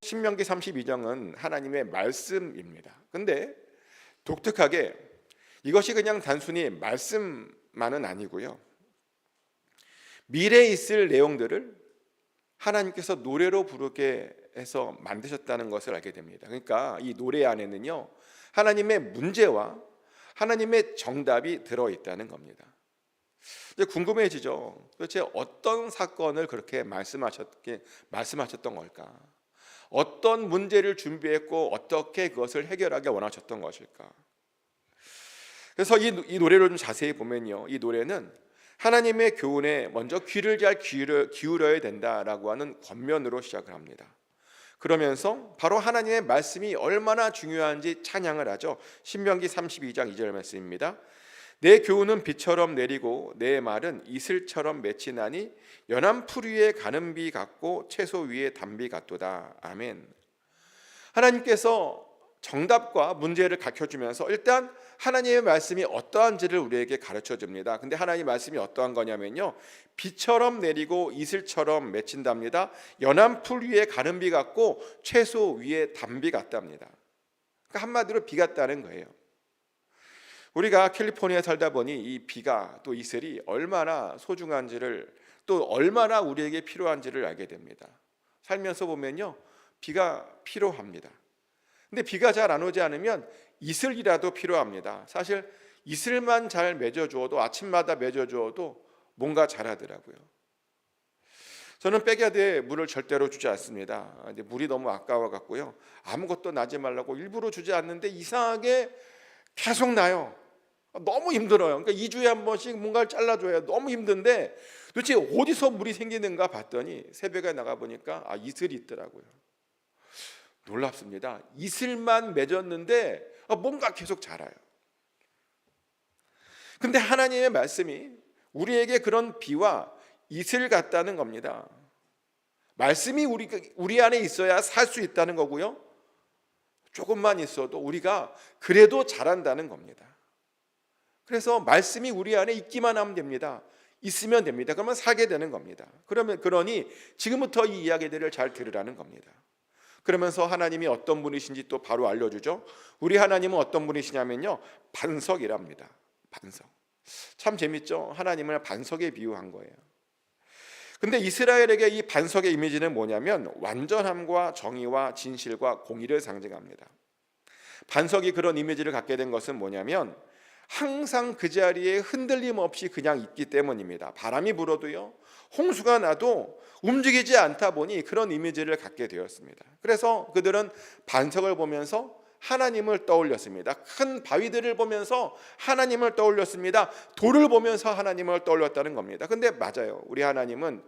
신명기 32장은 하나님의 말씀입니다. 근데 독특하게 이것이 그냥 단순히 말씀만은 아니고요, 미래에 있을 내용들을 하나님께서 노래로 부르게 해서 만드셨다는 것을 알게 됩니다. 그러니까 이 노래 안에는요, 하나님의 문제와 하나님의 정답이 들어있다는 겁니다. 이제 궁금해지죠. 도대체 어떤 사건을 그렇게 말씀하셨던 걸까? 어떤 문제를 준비했고 어떻게 그것을 해결하기 원하셨던 것일까? 그래서 이 노래를 좀 자세히 보면요, 이 노래는 하나님의 교훈에 먼저 귀를 잘 기울여야 된다라고 하는 권면으로 시작을 합니다. 그러면서 바로 하나님의 말씀이 얼마나 중요한지 찬양을 하죠. 신명기 32장 2절 말씀입니다. 내 교훈은 비처럼 내리고 내 말은 이슬처럼 맺히나니 연한 풀 위에 가는 비 같고 채소 위에 단비 같도다. 아멘. 하나님께서 정답과 문제를 가르쳐주면서 일단 하나님의 말씀이 어떠한지를 우리에게 가르쳐줍니다. 근데 하나님의 말씀이 어떠한 거냐면요, 비처럼 내리고 이슬처럼 맺힌답니다. 연한 풀 위에 가는 비 같고 채소 위에 단비 같답니다. 그러니까 한마디로 비 같다는 거예요. 우리가 캘리포니아에 살다 보니 이 비가 또 이슬이 얼마나 소중한지를, 또 얼마나 우리에게 필요한지를 알게 됩니다. 살면서 보면요, 비가 필요합니다. 근데 비가 잘 안 오지 않으면 이슬이라도 필요합니다. 사실 이슬만 잘 맺어주어도, 아침마다 맺어주어도 뭔가 자라더라고요. 저는 백야드에 물을 절대로 주지 않습니다. 근데 물이 너무 아까워 갖고요, 아무것도 나지 말라고 일부러 주지 않는데 이상하게 계속 나요. 너무 힘들어요. 그러니까 2주에 한 번씩 뭔가를 잘라줘야 너무 힘든데 도대체 어디서 물이 생기는가 봤더니 새벽에 나가 보니까 이슬이 있더라고요. 놀랍습니다. 이슬만 맺었는데 뭔가 계속 자라요. 근데 하나님의 말씀이 우리에게 그런 비와 이슬 같다는 겁니다. 말씀이 우리 안에 있어야 살 수 있다는 거고요, 조금만 있어도 우리가 그래도 자란다는 겁니다. 그래서 말씀이 우리 안에 있기만 하면 됩니다. 있으면 됩니다. 그러면 살게 되는 겁니다. 그러니 지금부터 이 이야기들을 잘 들으라는 겁니다. 그러면서 하나님이 어떤 분이신지 또 바로 알려주죠. 우리 하나님은 어떤 분이시냐면요, 반석이랍니다. 반석. 참 재밌죠. 하나님을 반석에 비유한 거예요. 근데 이스라엘에게 이 반석의 이미지는 뭐냐면 완전함과 정의와 진실과 공의를 상징합니다. 반석이 그런 이미지를 갖게 된 것은 뭐냐면 항상 그 자리에 흔들림 없이 그냥 있기 때문입니다. 바람이 불어도요, 홍수가 나도 움직이지 않다 보니 그런 이미지를 갖게 되었습니다. 그래서 그들은 반석을 보면서 하나님을 떠올렸습니다. 큰 바위들을 보면서 하나님을 떠올렸습니다. 돌을 보면서 하나님을 떠올렸다는 겁니다. 근데 맞아요. 우리 하나님은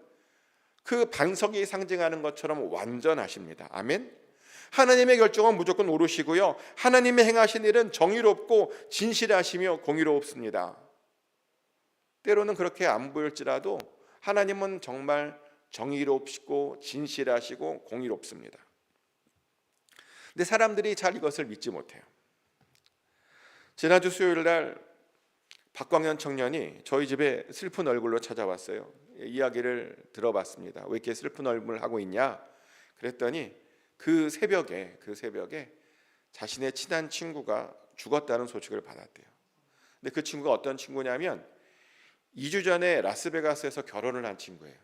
그 반석이 상징하는 것처럼 완전하십니다. 아멘. 하나님의 결정은 무조건 옳으시고요, 하나님의 행하신 일은 정의롭고 진실하시며 공의롭습니다. 때로는 그렇게 안 보일지라도 하나님은 정말 정의롭시고 진실하시고 공의롭습니다. 근데 사람들이 잘 이것을 믿지 못해요. 지난주 수요일 날 박광현 청년이 저희 집에 슬픈 얼굴로 찾아왔어요. 이야기를 들어봤습니다. 왜 이렇게 슬픈 얼굴을 하고 있냐 그랬더니 그 새벽에 자신의 친한 친구가 죽었다는 소식을 받았대요. 근데 그 친구가 어떤 친구냐면 2주 전에 라스베가스에서 결혼을 한 친구예요.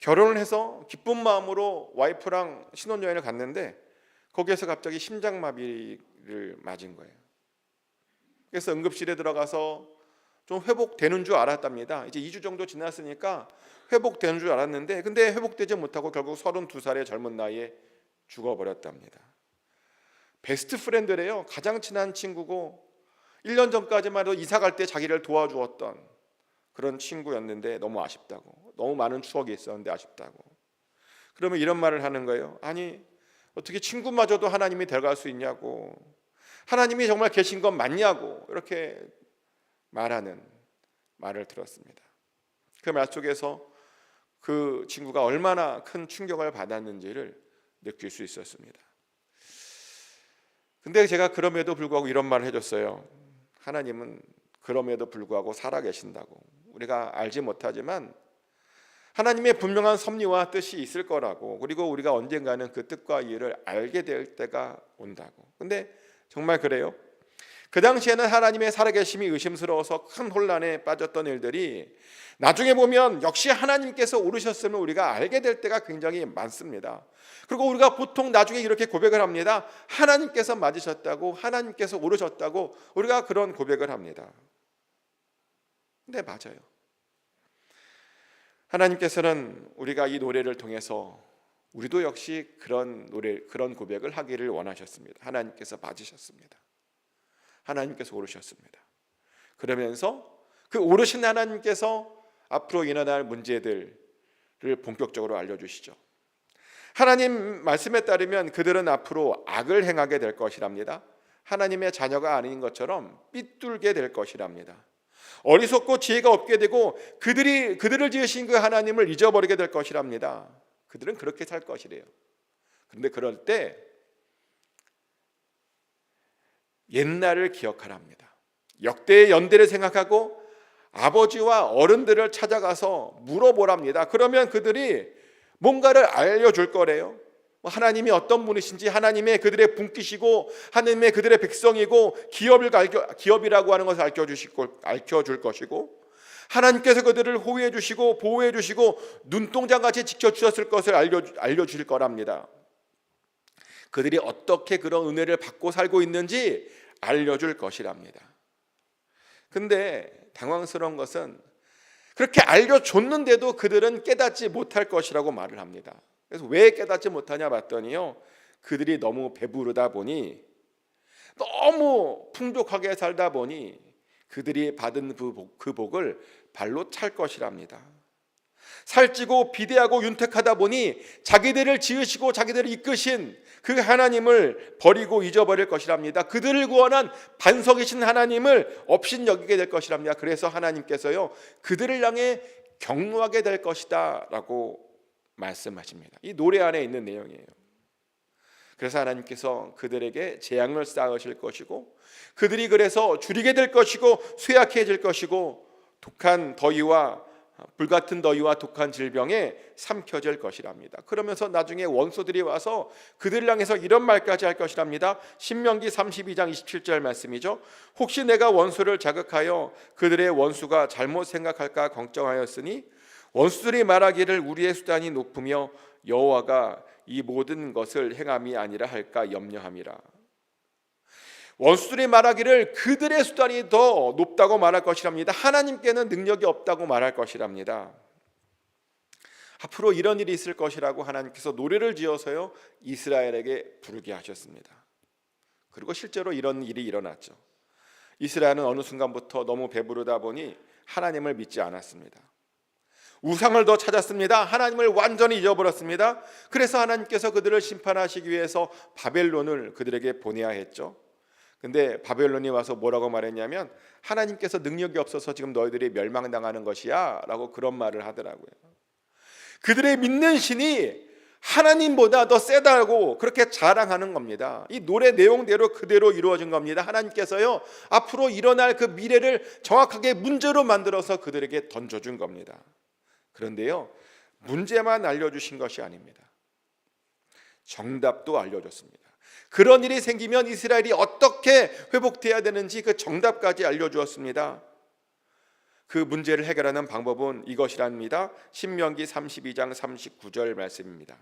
결혼을 해서 기쁜 마음으로 와이프랑 신혼여행을 갔는데 거기에서 갑자기 심장마비를 맞은 거예요. 그래서 응급실에 들어가서 좀 회복되는 줄 알았답니다. 이제 2주 정도 지났으니까 회복되는 줄 알았는데 근데 회복되지 못하고 결국 32살의 젊은 나이에 죽어버렸답니다. 베스트 프렌드래요. 가장 친한 친구고 1년 전까지만 해도 이사 갈 때 자기를 도와주었던 그런 친구였는데 너무 아쉽다고, 너무 많은 추억이 있었는데 아쉽다고. 그러면 이런 말을 하는 거예요. 아니 어떻게 친구마저도 하나님이 데려갈 수 있냐고, 하나님이 정말 계신 건 맞냐고, 이렇게 말하는 말을 들었습니다. 그 말 속에서 그 친구가 얼마나 큰 충격을 받았는지를 느낄 수 있었습니다. 근데 제가 그럼에도 불구하고 이런 말을 해줬어요. 하나님은 그럼에도 불구하고 살아계신다고. 우리가 알지 못하지만 하나님의 분명한 섭리와 뜻이 있을 거라고, 그리고 우리가 언젠가는 그 뜻과 이유를 알게 될 때가 온다고. 근데 정말 그래요? 그 당시에는 하나님의 살아계심이 의심스러워서 큰 혼란에 빠졌던 일들이 나중에 보면 역시 하나님께서 오르셨음을 우리가 알게 될 때가 굉장히 많습니다. 그리고 우리가 보통 나중에 이렇게 고백을 합니다. 하나님께서 맞으셨다고, 하나님께서 오르셨다고 우리가 그런 고백을 합니다. 근데 맞아요. 하나님께서는 우리가 이 노래를 통해서 우리도 역시 그런 고백을 하기를 원하셨습니다. 하나님께서 맞으셨습니다. 하나님께서 오르셨습니다. 그러면서 그 오르신 하나님께서 앞으로 일어날 문제들을 본격적으로 알려주시죠. 하나님 말씀에 따르면 그들은 앞으로 악을 행하게 될 것이랍니다. 하나님의 자녀가 아닌 것처럼 삐뚤게 될 것이랍니다. 어리석고 지혜가 없게 되고 그들을 지으신 그 하나님을 잊어버리게 될 것이랍니다. 그들은 그렇게 살 것이래요. 그런데 그럴 때 옛날을 기억하랍니다. 역대의 연대를 생각하고 아버지와 어른들을 찾아가서 물어보랍니다. 그러면 그들이 뭔가를 알려줄 거래요. 하나님이 어떤 분이신지, 하나님의 그들의 분기시고 하나님의 그들의 백성이고 기업이라고 하는 것을 알려줄 것이고, 하나님께서 그들을 호위해 주시고 보호해 주시고 눈동자같이 지켜주셨을 것을 알려주실 거랍니다. 그들이 어떻게 그런 은혜를 받고 살고 있는지 알려줄 것이랍니다. 근데 당황스러운 것은 그렇게 알려줬는데도 그들은 깨닫지 못할 것이라고 말을 합니다. 그래서 왜 깨닫지 못하냐 봤더니요, 그들이 너무 배부르다 보니, 너무 풍족하게 살다 보니 그들이 받은 그 복을 발로 찰 것이랍니다. 살찌고 비대하고 윤택하다 보니 자기들을 지으시고 자기들을 이끄신 그 하나님을 버리고 잊어버릴 것이랍니다. 그들을 구원한 반석이신 하나님을 업신여기게 될 것이랍니다. 그래서 하나님께서요, 그들을 향해 경노하게 될 것이다 라고 말씀하십니다. 이 노래 안에 있는 내용이에요. 그래서 하나님께서 그들에게 재앙을 쌓으실 것이고, 그들이 그래서 줄이게 될 것이고 쇠약해질 것이고, 독한 더위와 불같은 더위와 독한 질병에 삼켜질 것이랍니다. 그러면서 나중에 원수들이 와서 그들을 향해서 이런 말까지 할 것이랍니다. 신명기 32장 27절 말씀이죠. 혹시 내가 원수를 자극하여 그들의 원수가 잘못 생각할까 걱정하였으니 원수들이 말하기를 우리의 수단이 높으며 여호와가 이 모든 것을 행함이 아니라 할까 염려함이라. 원수들이 말하기를 그들의 수단이 더 높다고 말할 것이랍니다. 하나님께는 능력이 없다고 말할 것이랍니다. 앞으로 이런 일이 있을 것이라고 하나님께서 노래를 지어서요, 이스라엘에게 부르게 하셨습니다. 그리고 실제로 이런 일이 일어났죠. 이스라엘은 어느 순간부터 너무 배부르다 보니 하나님을 믿지 않았습니다. 우상을 더 찾았습니다. 하나님을 완전히 잊어버렸습니다. 그래서 하나님께서 그들을 심판하시기 위해서 바벨론을 그들에게 보내야 했죠. 근데 바벨론이 와서 뭐라고 말했냐면, 하나님께서 능력이 없어서 지금 너희들이 멸망당하는 것이야 라고 그런 말을 하더라고요. 그들의 믿는 신이 하나님보다 더 세다고 그렇게 자랑하는 겁니다. 이 노래 내용대로 그대로 이루어진 겁니다. 하나님께서요, 앞으로 일어날 그 미래를 정확하게 문제로 만들어서 그들에게 던져준 겁니다. 그런데요, 문제만 알려주신 것이 아닙니다. 정답도 알려줬습니다. 그런 일이 생기면 이스라엘이 어떻게 회복돼야 되는지 그 정답까지 알려주었습니다. 그 문제를 해결하는 방법은 이것이랍니다. 신명기 32장 39절 말씀입니다.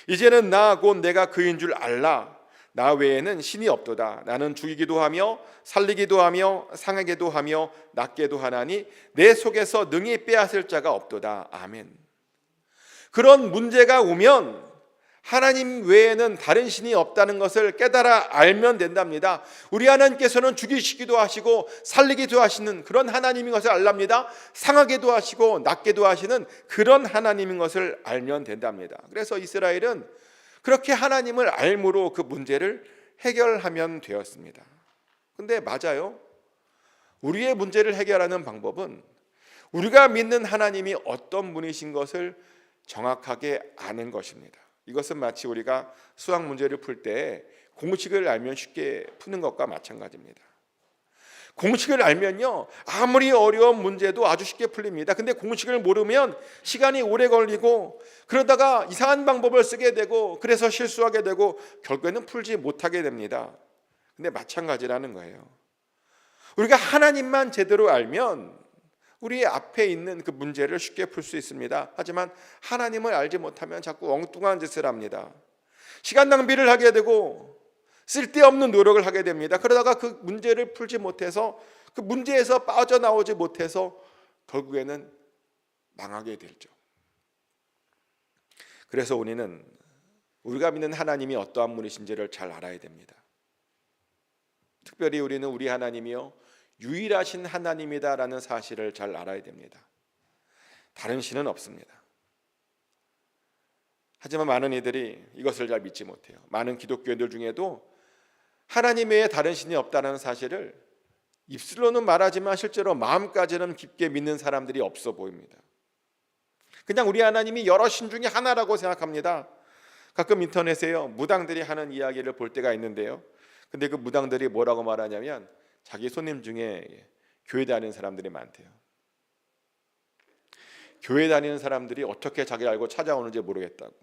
이제는 나 곧 내가 그인 줄 알라. 나 외에는 신이 없도다. 나는 죽이기도 하며 살리기도 하며 상하게도 하며 낫게도 하나니 내 속에서 능히 빼앗을 자가 없도다. 아멘. 그런 문제가 오면 하나님 외에는 다른 신이 없다는 것을 깨달아 알면 된답니다. 우리 하나님께서는 죽이시기도 하시고 살리기도 하시는 그런 하나님인 것을 알랍니다. 상하게도 하시고 낫게도 하시는 그런 하나님인 것을 알면 된답니다. 그래서 이스라엘은 그렇게 하나님을 알므로 그 문제를 해결하면 되었습니다. 근데 맞아요. 우리의 문제를 해결하는 방법은 우리가 믿는 하나님이 어떤 분이신 것을 정확하게 아는 것입니다. 이것은 마치 우리가 수학 문제를 풀 때 공식을 알면 쉽게 푸는 것과 마찬가지입니다. 공식을 알면요, 아무리 어려운 문제도 아주 쉽게 풀립니다. 근데 공식을 모르면 시간이 오래 걸리고, 그러다가 이상한 방법을 쓰게 되고, 그래서 실수하게 되고, 결국에는 풀지 못하게 됩니다. 근데 마찬가지라는 거예요. 우리가 하나님만 제대로 알면 우리 앞에 있는 그 문제를 쉽게 풀 수 있습니다. 하지만 하나님을 알지 못하면 자꾸 엉뚱한 짓을 합니다. 시간 낭비를 하게 되고 쓸데없는 노력을 하게 됩니다. 그러다가 그 문제를 풀지 못해서, 그 문제에서 빠져나오지 못해서 결국에는 망하게 되죠. 그래서 우리가 믿는 하나님이 어떠한 분이신지를 잘 알아야 됩니다. 특별히 우리는 우리 하나님이요, 유일하신 하나님이다라는 사실을 잘 알아야 됩니다. 다른 신은 없습니다. 하지만 많은 이들이 이것을 잘 믿지 못해요. 많은 기독교인들 중에도 하나님 외에 다른 신이 없다는 사실을 입술로는 말하지만 실제로 마음까지는 깊게 믿는 사람들이 없어 보입니다. 그냥 우리 하나님이 여러 신 중에 하나라고 생각합니다. 가끔 인터넷에요, 무당들이 하는 이야기를 볼 때가 있는데요, 근데 그 무당들이 뭐라고 말하냐면 자기 손님 중에 교회 다니는 사람들이 많대요. 교회 다니는 사람들이 어떻게 자기를 알고 찾아오는지 모르겠다고.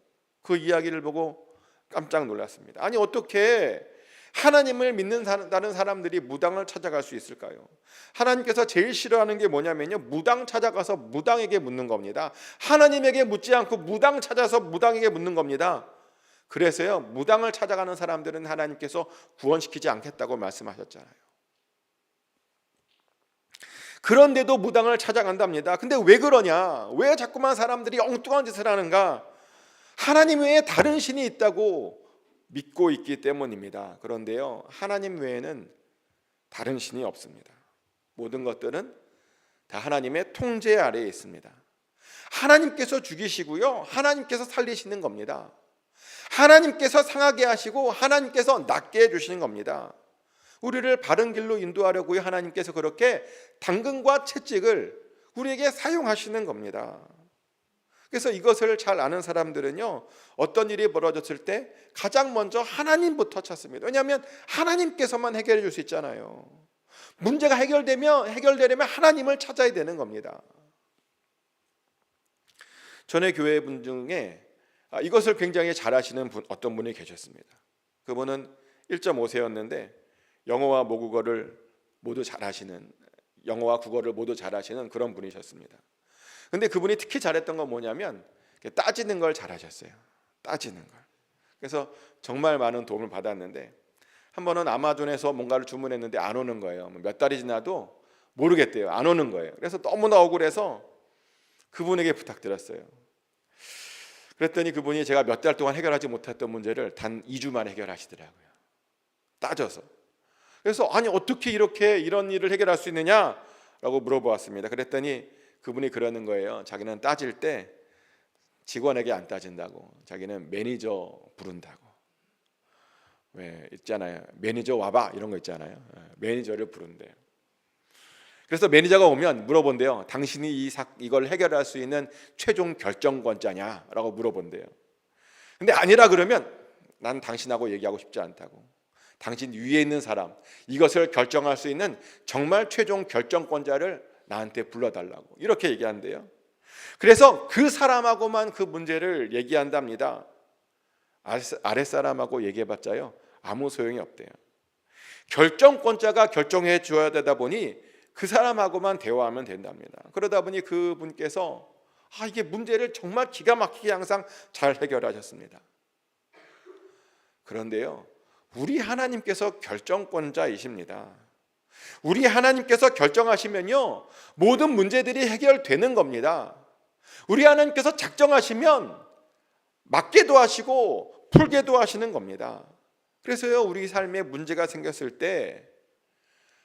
그 이야기를 보고 깜짝 놀랐습니다. 아니, 어떻게 하나님을 믿는다는 사람들이 무당을 찾아갈 수 있을까요? 하나님께서 제일 싫어하는 게 뭐냐면요, 무당 찾아가서 무당에게 묻는 겁니다. 하나님에게 묻지 않고 무당 찾아서 무당에게 묻는 겁니다. 그래서요, 무당을 찾아가는 사람들은 하나님께서 구원시키지 않겠다고 말씀하셨잖아요. 그런데도 무당을 찾아간답니다. 근데 왜 그러냐? 왜 자꾸만 사람들이 엉뚱한 짓을 하는가? 하나님 외에 다른 신이 있다고 믿고 있기 때문입니다. 그런데요, 하나님 외에는 다른 신이 없습니다. 모든 것들은 다 하나님의 통제 아래에 있습니다. 하나님께서 죽이시고요, 하나님께서 살리시는 겁니다. 하나님께서 상하게 하시고 하나님께서 낫게 해주시는 겁니다. 우리를 바른 길로 인도하려고 하나님께서 그렇게 당근과 채찍을 우리에게 사용하시는 겁니다. 그래서 이것을 잘 아는 사람들은요, 어떤 일이 벌어졌을 때 가장 먼저 하나님부터 찾습니다. 왜냐하면 하나님께서만 해결해 줄 수 있잖아요. 문제가 해결되려면 하나님을 찾아야 되는 겁니다. 전에 교회 분 중에 이것을 굉장히 잘하시는 어떤 분이 계셨습니다. 그분은 1.5세였는데 영어와 모국어를 모두 잘하시는, 영어와 국어를 모두 잘하시는 그런 분이셨습니다. 근데 그분이 특히 잘했던 건 뭐냐면 따지는 걸 잘하셨어요. 따지는 걸. 그래서 정말 많은 도움을 받았는데, 한 번은 아마존에서 뭔가를 주문했는데 안 오는 거예요. 몇 달이 지나도 모르겠대요. 안 오는 거예요. 그래서 너무나 억울해서 그분에게 부탁드렸어요. 그랬더니 그분이 제가 몇 달 동안 해결하지 못했던 문제를 단 2주 만에 해결하시더라고요. 따져서. 그래서 아니, 어떻게 이런 일을 해결할 수 있느냐라고 물어보았습니다. 그랬더니 그분이 그러는 거예요. 자기는 따질 때 직원에게 안 따진다고, 자기는 매니저 부른다고. 왜 있잖아요, 매니저 와봐 이런 거 있잖아요. 매니저를 부른대요. 그래서 매니저가 오면 물어본대요. 당신이 이걸 해결할 수 있는 최종 결정권자냐라고 물어본대요. 근데 아니라 그러면 난 당신하고 얘기하고 싶지 않다고. 당신 위에 있는 사람, 이것을 결정할 수 있는 정말 최종 결정권자를 나한테 불러달라고, 이렇게 얘기한대요. 그래서 그 사람하고만 그 문제를 얘기한답니다. 아랫사람하고 얘기해봤자요, 아무 소용이 없대요. 결정권자가 결정해 줘야 되다 보니 그 사람하고만 대화하면 된답니다. 그러다 보니 그분께서 이게 문제를 정말 기가 막히게 항상 잘 해결하셨습니다. 그런데요, 우리 하나님께서 결정권자이십니다. 우리 하나님께서 결정하시면요, 모든 문제들이 해결되는 겁니다. 우리 하나님께서 작정하시면 맞게도 하시고 풀게도 하시는 겁니다. 그래서요, 우리 삶에 문제가 생겼을 때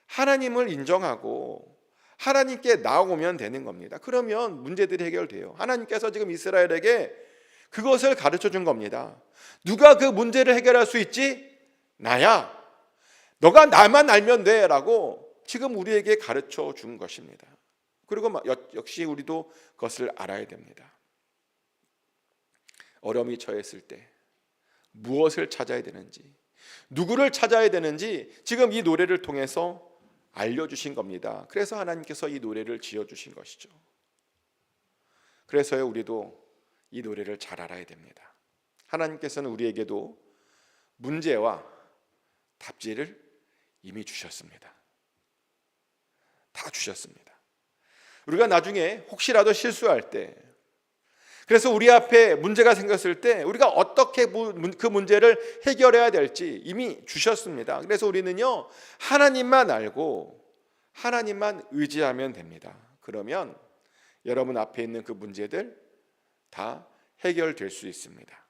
하나님을 인정하고 하나님께 나오면 되는 겁니다. 그러면 문제들이 해결돼요. 하나님께서 지금 이스라엘에게 그것을 가르쳐 준 겁니다. 누가 그 문제를 해결할 수 있지? 나야. 너가 나만 알면 돼 라고 지금 우리에게 가르쳐 준 것입니다. 그리고 역시 우리도 그것을 알아야 됩니다. 어려움이 처했을 때 무엇을 찾아야 되는지, 누구를 찾아야 되는지 지금 이 노래를 통해서 알려주신 겁니다. 그래서 하나님께서 이 노래를 지어주신 것이죠. 그래서요, 우리도 이 노래를 잘 알아야 됩니다. 하나님께서는 우리에게도 문제와 답지를 이미 주셨습니다. 다 주셨습니다. 우리가 나중에 혹시라도 실수할 때, 그래서 우리 앞에 문제가 생겼을 때 우리가 어떻게 그 문제를 해결해야 될지 이미 주셨습니다. 그래서 우리는요, 하나님만 알고 하나님만 의지하면 됩니다. 그러면 여러분 앞에 있는 그 문제들 다 해결될 수 있습니다.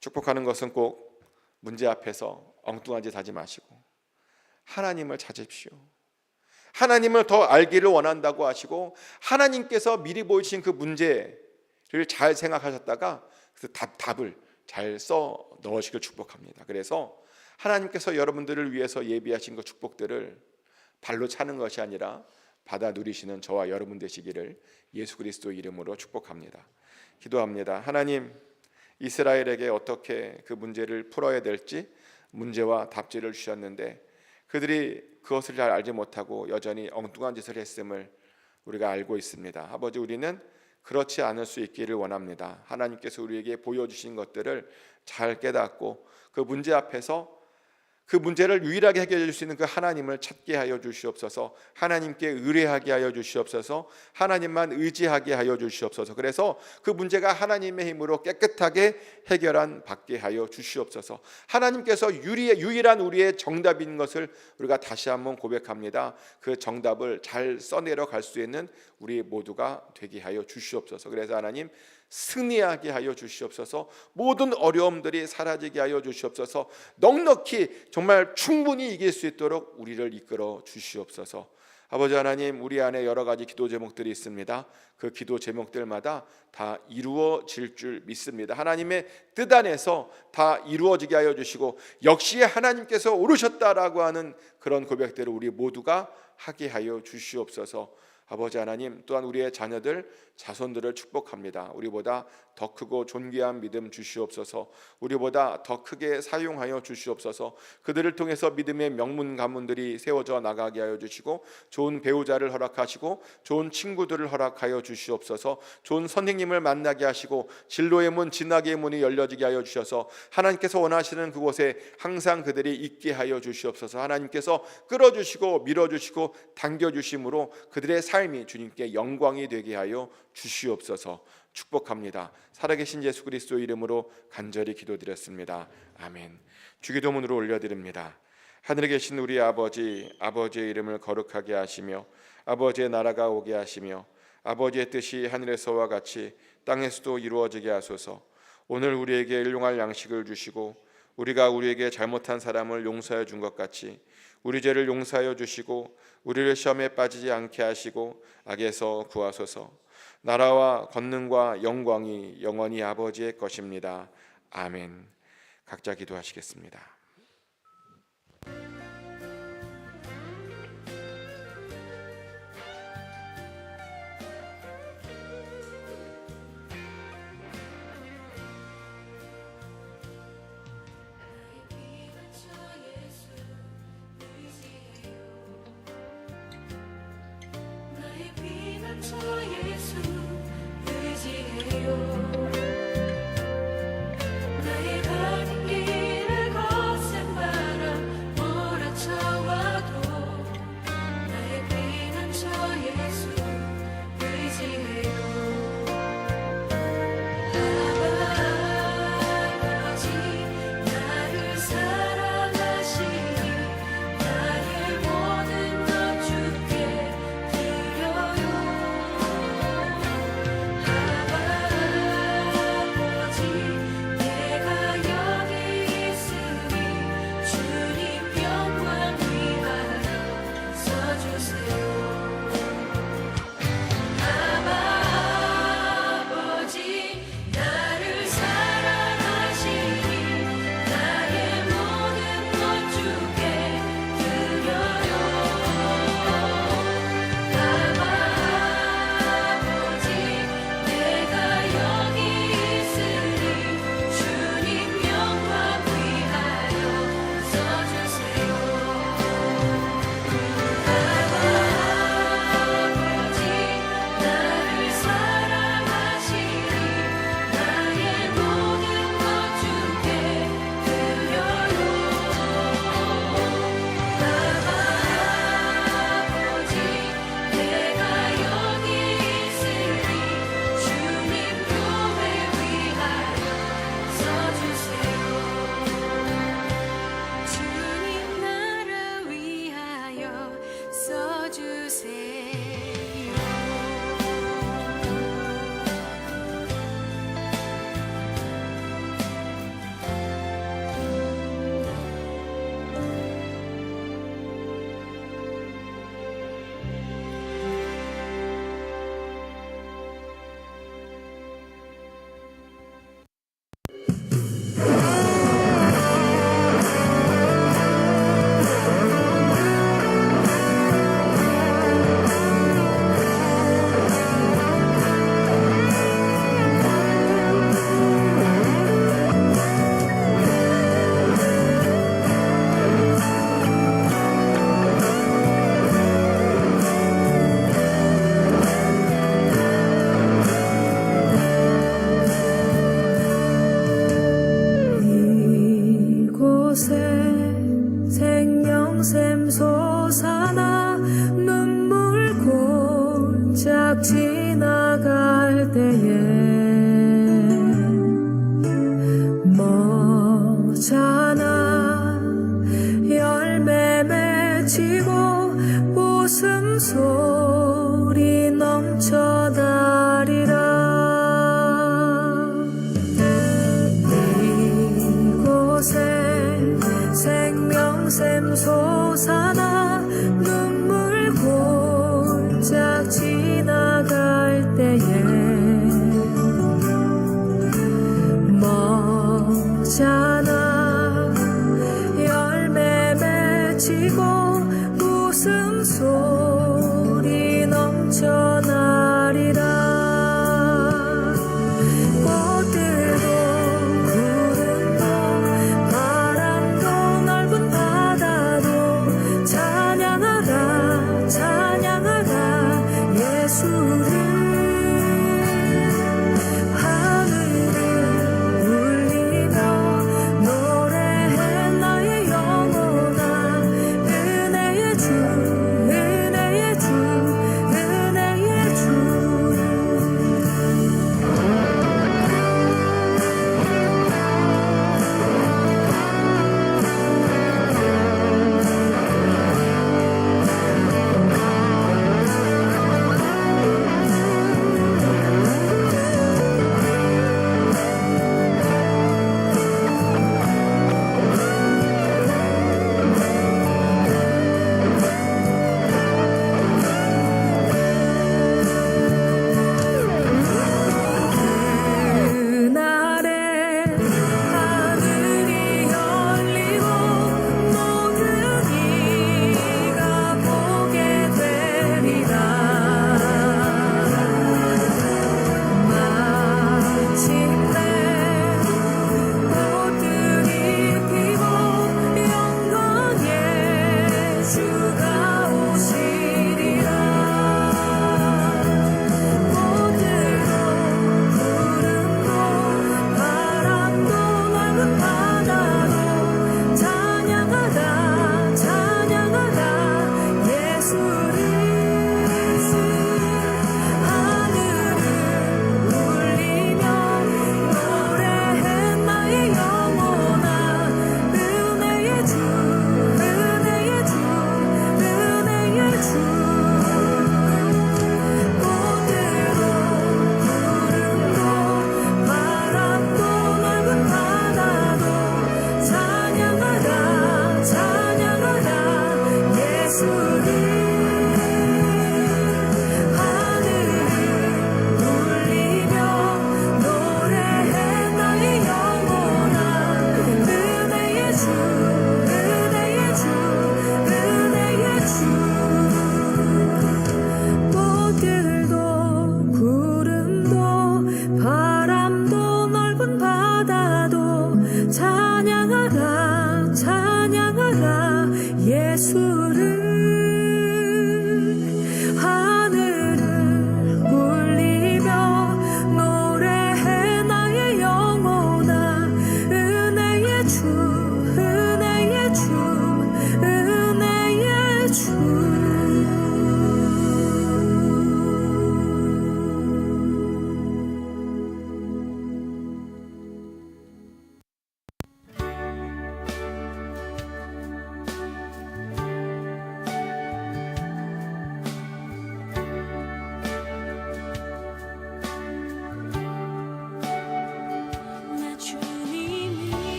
축복하는 것은 꼭 문제 앞에서 엉뚱한 짓 하지 마시고 하나님을 찾으십시오. 하나님을 더 알기를 원한다고 하시고 하나님께서 미리 보여주신 그 문제를 잘 생각하셨다가 그 답을 잘 써 넣으시길 축복합니다. 그래서 하나님께서 여러분들을 위해서 예비하신 그 축복들을 발로 차는 것이 아니라 받아 누리시는 저와 여러분 되시기를 예수 그리스도 이름으로 축복합니다. 기도합니다. 하나님, 이스라엘에게 어떻게 그 문제를 풀어야 될지 문제와 답지를 주셨는데 그들이 그것을 잘 알지 못하고 여전히 엉뚱한 짓을 했음을 우리가 알고 있습니다. 아버지, 우리는 그렇지 않을 수 있기를 원합니다. 하나님께서 우리에게 보여주신 것들을 잘 깨닫고 그 문제 앞에서 그 문제를 유일하게 해결해 줄 수 있는 그 하나님을 찾게 하여 주시옵소서. 하나님께 의뢰하게 하여 주시옵소서. 하나님만 의지하게 하여 주시옵소서. 그래서 그 문제가 하나님의 힘으로 깨끗하게 해결한 받게 하여 주시옵소서. 하나님께서 유일한 우리의 정답인 것을 우리가 다시 한번 고백합니다. 그 정답을 잘 써내려 갈 수 있는 우리 모두가 되게 하여 주시옵소서. 그래서 하나님, 승리하게 하여 주시옵소서. 모든 어려움들이 사라지게 하여 주시옵소서. 넉넉히 정말 충분히 이길 수 있도록 우리를 이끌어 주시옵소서. 아버지 하나님, 우리 안에 여러 가지 기도 제목들이 있습니다. 그 기도 제목들마다 다 이루어질 줄 믿습니다. 하나님의 뜻 안에서 다 이루어지게 하여 주시고 역시 하나님께서 오르셨다라고 하는 그런 고백들을 우리 모두가 하게 하여 주시옵소서. 아버지 하나님, 또한 우리의 자녀들, 자손들을 축복합니다. 우리보다 더 크고 존귀한 믿음 주시옵소서. 우리보다 더 크게 사용하여 주시옵소서. 그들을 통해서 믿음의 명문 가문들이 세워져 나가게 하여 주시고 좋은 배우자를 허락하시고 좋은 친구들을 허락하여 주시옵소서. 좋은 선생님을 만나게 하시고 진로의 문, 진학의 문이 열려지게 하여 주셔서 하나님께서 원하시는 그곳에 항상 그들이 있게 하여 주시옵소서. 하나님께서 끌어주시고 밀어주시고 당겨주심으로 그들의 삶이 주님께 영광이 되게 하여 주시옵소서. 축복합니다. 살아계신 예수 그리스도 이름으로 간절히 기도드렸습니다. 아멘. 주기도문으로 올려드립니다. 하늘에 계신 우리 아버지, 아버지의 이름을 거룩하게 하시며 아버지의 나라가 오게 하시며 아버지의 뜻이 하늘에서와 같이 땅에서도 이루어지게 하소서. 오늘 우리에게 일용할 양식을 주시고 우리가 우리에게 잘못한 사람을 용서해 준 것 같이 우리 죄를 용서하여 주시고 우리를 시험에 빠지지 않게 하시고 악에서 구하소서. 나라와 권능과 영광이 영원히 아버지의 것입니다. 아멘. 각자 기도하시겠습니다. 나의 가는 길을 걷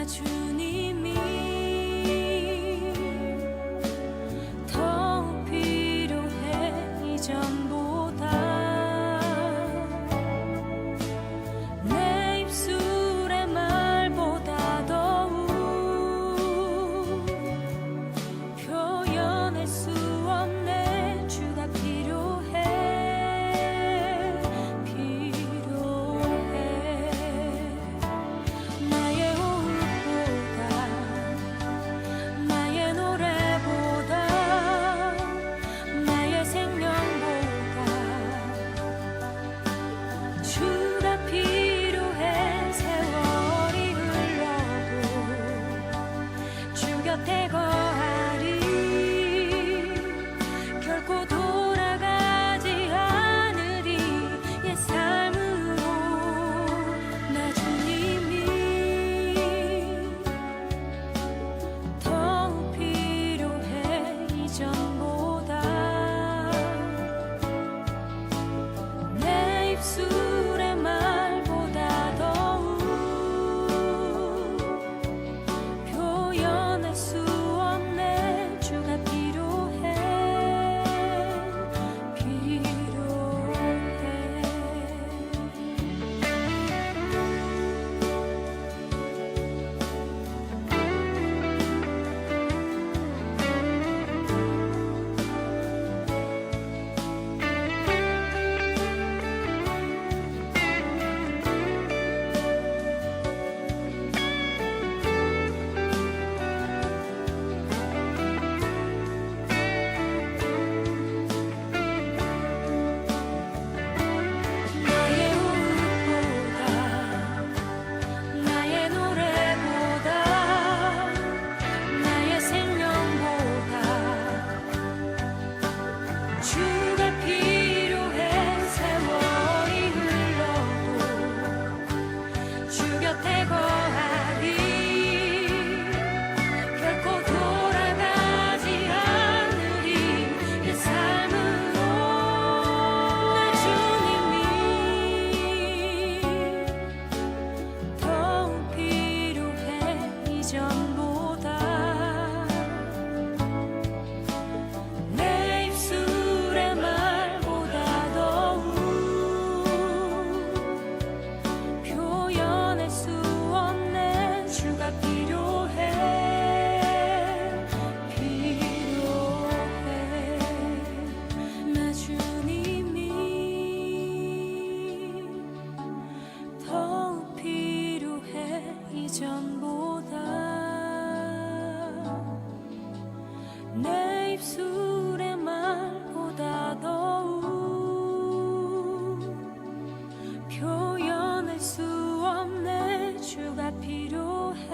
주님이 더 필요해 이전보다. 내 입술의 말보다 더욱 표현할 수 없네. 주가 필요해 필요해. 나의 호흡보다 나의 노래보다 나의 생명보다 주가 필요해. 세월이 흘러도 주 곁에 거하리. 결코 돌아가지 않으리. 옛 삶으로 나 주님이 더 필요해 이전보다. 내 입술의 말보다 더욱 표현할 수 없네. 주가 필요해 필요해. 나의 호흡보다 나의 노래보다 나의 생명보다 주가 필요해. 세월이 흘러도 주 곁에 거하리. 결코 돌아가지 않으리. 이 삶으로 나 주님이 더욱 필요해 이전보다. 내 입술의 말보다 더욱 표현할 수 없네. 주가 필요해 필요해. 나 주님이 더욱 필요해 이전보다. 내 입술의 말보다 더욱 표현할 수 없네. 주가 필요해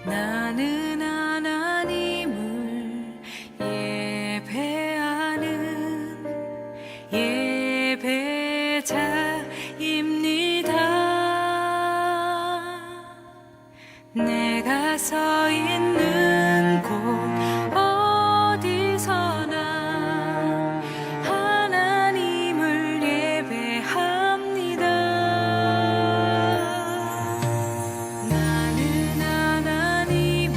나는 하나님을 예배하는 예배자입니다. 내가 서 있는 곳 어디서나 하나님을 예배합니다. 나는 하나님을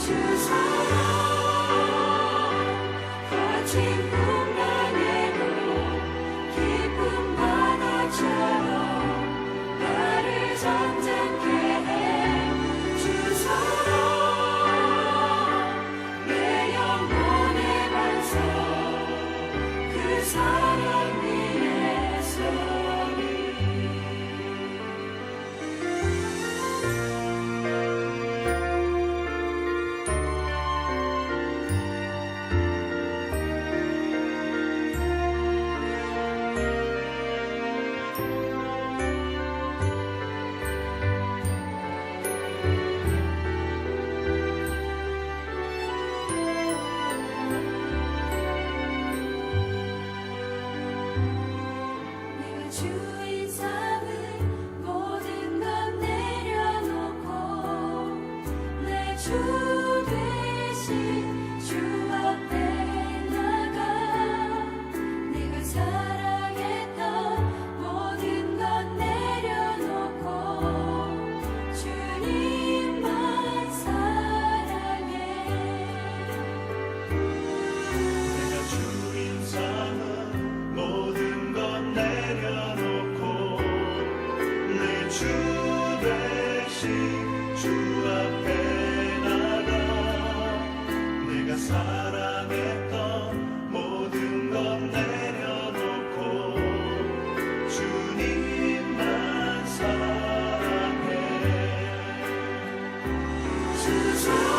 주 사랑 거친 풍랑에도 깊은 바다처럼 나를 잠잠케 해 주 사랑 내 영혼의 반석 그 사랑 위에 서리 내가 주인 삼은 모든 것 내려놓고 내 주 되신 주 앞에 나가 내가 사랑했던 모든 것 내려놓고 주님만 사랑해 내가 주인 삼은 모든 것 내려놓고 내 주 되신 주 앞에 나가 내가 사랑했던 모든 것 내려놓고 주님만 사랑해 주 사랑